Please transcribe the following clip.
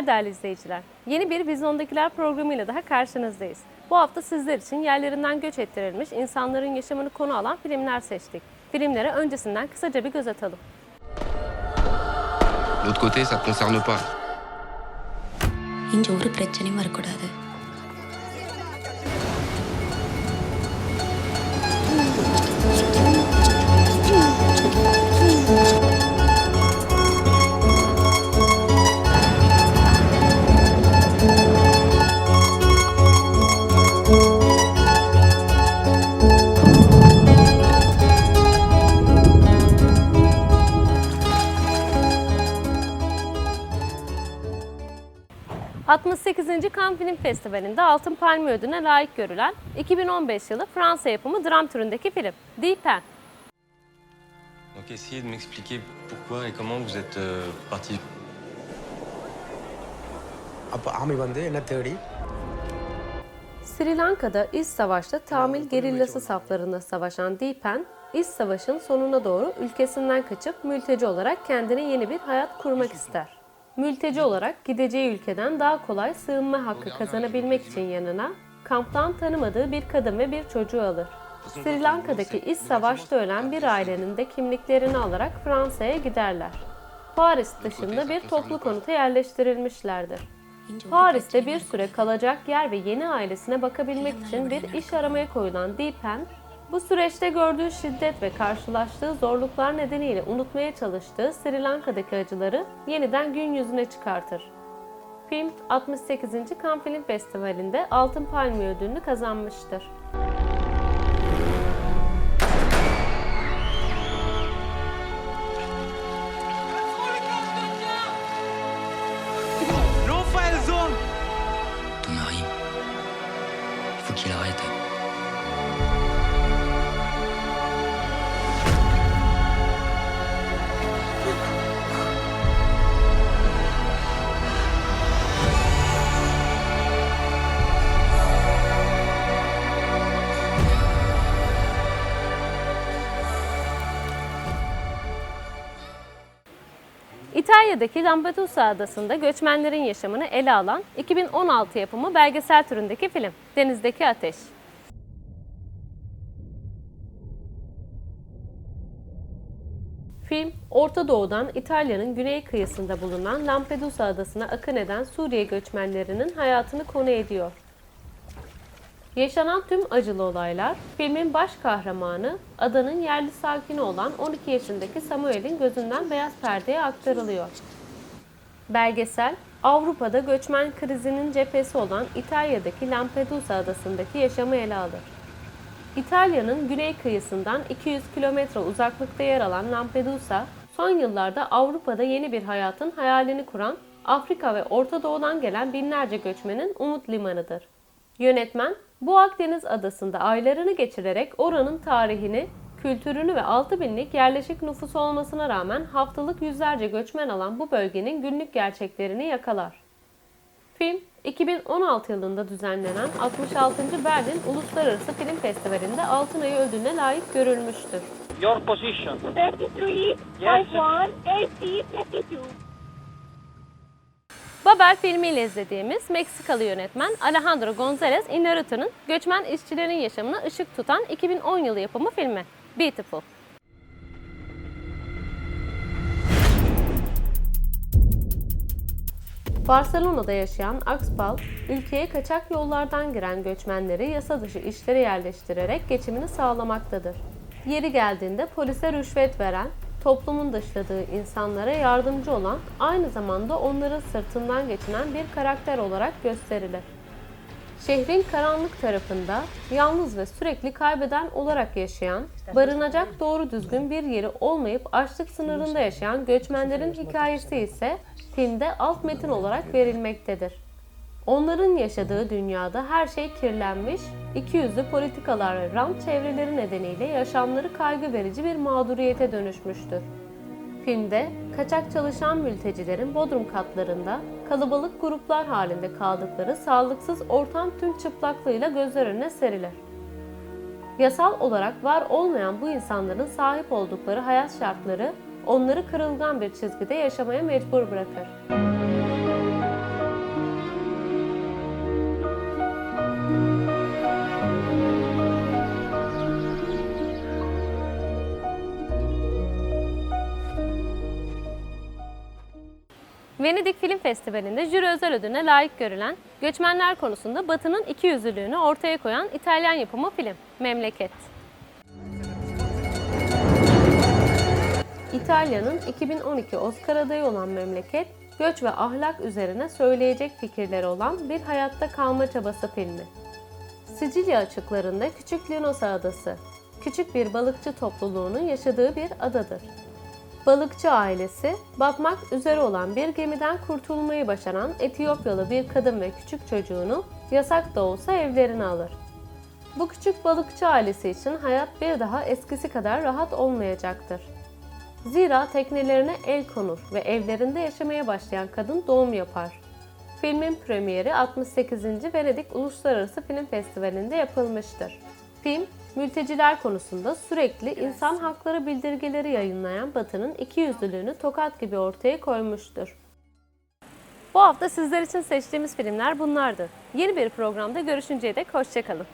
günler değerli izleyiciler. Yeni bir Vizyondakiler programıyla daha karşınızdayız. Bu hafta sizler için yerlerinden göç ettirilmiş insanların yaşamını konu alan filmler seçtik. Filmlere öncesinden kısaca bir göz atalım. L'autre côté, ça te concerne pas. இங்க ஒரு பிரச்சனையும் வரக்கூடாது. ...68. Cannes Film Festivali'nde Altın Palmiye Ödülü'ne layık görülen 2015 yılı Fransa yapımı dram türündeki film Die Pen. Donc essayez de m'expliquer pourquoi et comment vous êtes parti. அப்போ ஆமை வந்து என்ன தேடி Sri Lanka'da iç savaşta Tamil gerillası saflarında savaşan Die Pen, iç savaşın sonuna doğru ülkesinden kaçıp mülteci olarak kendine yeni bir hayat kurmak ister. Mülteci olarak gideceği ülkeden daha kolay sığınma hakkı kazanabilmek için yanına kamptan tanımadığı bir kadın ve bir çocuğu alır. Sri Lanka'daki iç savaşta ölen bir ailenin de kimliklerini alarak Fransa'ya giderler. Paris dışında bir toplu konuta yerleştirilmişlerdir. Paris'te bir süre kalacak yer ve yeni ailesine bakabilmek için bir iş aramaya koyulan Die Pen, bu süreçte gördüğü şiddet ve karşılaştığı zorluklar nedeniyle unutmaya çalıştığı Sri Lanka'daki acıları yeniden gün yüzüne çıkartır. Film 68. Cannes Film Festivali'nde Altın Palmiye Ödülünü kazanmıştır. Ton mari, il faut qu'il arrête. İtalya'daki Lampedusa adasında göçmenlerin yaşamını ele alan 2016 yapımı belgesel türündeki film Denizdeki Ateş. Film, Orta Doğu'dan İtalya'nın güney kıyısında bulunan Lampedusa adasına akın eden Suriye göçmenlerinin hayatını konu ediyor. Yaşanan tüm acılı olaylar, filmin baş kahramanı, adanın yerli sakini olan 12 yaşındaki Samuel'in gözünden beyaz perdeye aktarılıyor. Belgesel, Avrupa'da göçmen krizinin cephesi olan İtalya'daki Lampedusa adasındaki yaşamı ele alır. İtalya'nın güney kıyısından 200 kilometre uzaklıkta yer alan Lampedusa, son yıllarda Avrupa'da yeni bir hayatın hayalini kuran, Afrika ve Orta Doğu'dan gelen binlerce göçmenin umut limanıdır. Yönetmen, bu Akdeniz adasında aylarını geçirerek oranın tarihini, kültürünü ve 6.000'lik yerleşik nüfusu olmasına rağmen haftalık yüzlerce göçmen alan bu bölgenin günlük gerçeklerini yakalar. Film, 2016 yılında düzenlenen 66. Berlin Uluslararası Film Festivali'nde Altın Ayı ödülüne layık görülmüştür. Your position. 33, Yes. 51, 82. Babel filmiyle izlediğimiz Meksikalı yönetmen Alejandro González Iñárritu'nun göçmen işçilerin yaşamına ışık tutan 2010 yılı yapımı filmi Beautiful. Barcelona'da yaşayan Akspal, ülkeye kaçak yollardan giren göçmenleri yasa dışı işlere yerleştirerek geçimini sağlamaktadır. Yeri geldiğinde polise rüşvet veren, toplumun dışladığı insanlara yardımcı olan, aynı zamanda onların sırtından geçinen bir karakter olarak gösterilir. Şehrin karanlık tarafında yalnız ve sürekli kaybeden olarak yaşayan, barınacak doğru düzgün bir yeri olmayıp açlık sınırında yaşayan göçmenlerin hikayesi ise filmde alt metin olarak verilmektedir. Onların yaşadığı dünyada her şey kirlenmiş, ikiyüzlü politikalar ve rant çevreleri nedeniyle yaşamları kaygı verici bir mağduriyete dönüşmüştür. Filmde kaçak çalışan mültecilerin bodrum katlarında kalabalık gruplar halinde kaldıkları sağlıksız ortam tüm çıplaklığıyla gözler önüne serilir. Yasal olarak var olmayan bu insanların sahip oldukları hayat şartları onları kırılgan bir çizgide yaşamaya mecbur bırakır. Venedik Film Festivali'nde jüri özel ödülüne layık görülen, göçmenler konusunda Batı'nın ikiyüzlülüğünü ortaya koyan İtalyan yapımı film Memleket. İtalya'nın 2012 Oscar adayı olan Memleket, göç ve ahlak üzerine söyleyecek fikirleri olan bir hayatta kalma çabası filmi. Sicilya açıklarında Küçük Linosa Adası, küçük bir balıkçı topluluğunun yaşadığı bir adadır. Balıkçı ailesi, batmak üzere olan bir gemiden kurtulmayı başaran Etiyopyalı bir kadın ve küçük çocuğunu yasak da olsa evlerine alır. Bu küçük balıkçı ailesi için hayat bir daha eskisi kadar rahat olmayacaktır. Zira teknelerine el konur ve evlerinde yaşamaya başlayan kadın doğum yapar. Filmin premieri 68. Venedik Uluslararası Film Festivali'nde yapılmıştır. Film, mülteciler konusunda sürekli insan hakları bildirgeleri yayınlayan Batı'nın ikiyüzlülüğünü tokat gibi ortaya koymuştur. Bu hafta sizler için seçtiğimiz filmler bunlardı. Yeni bir programda görüşünceye dek hoşça kalın.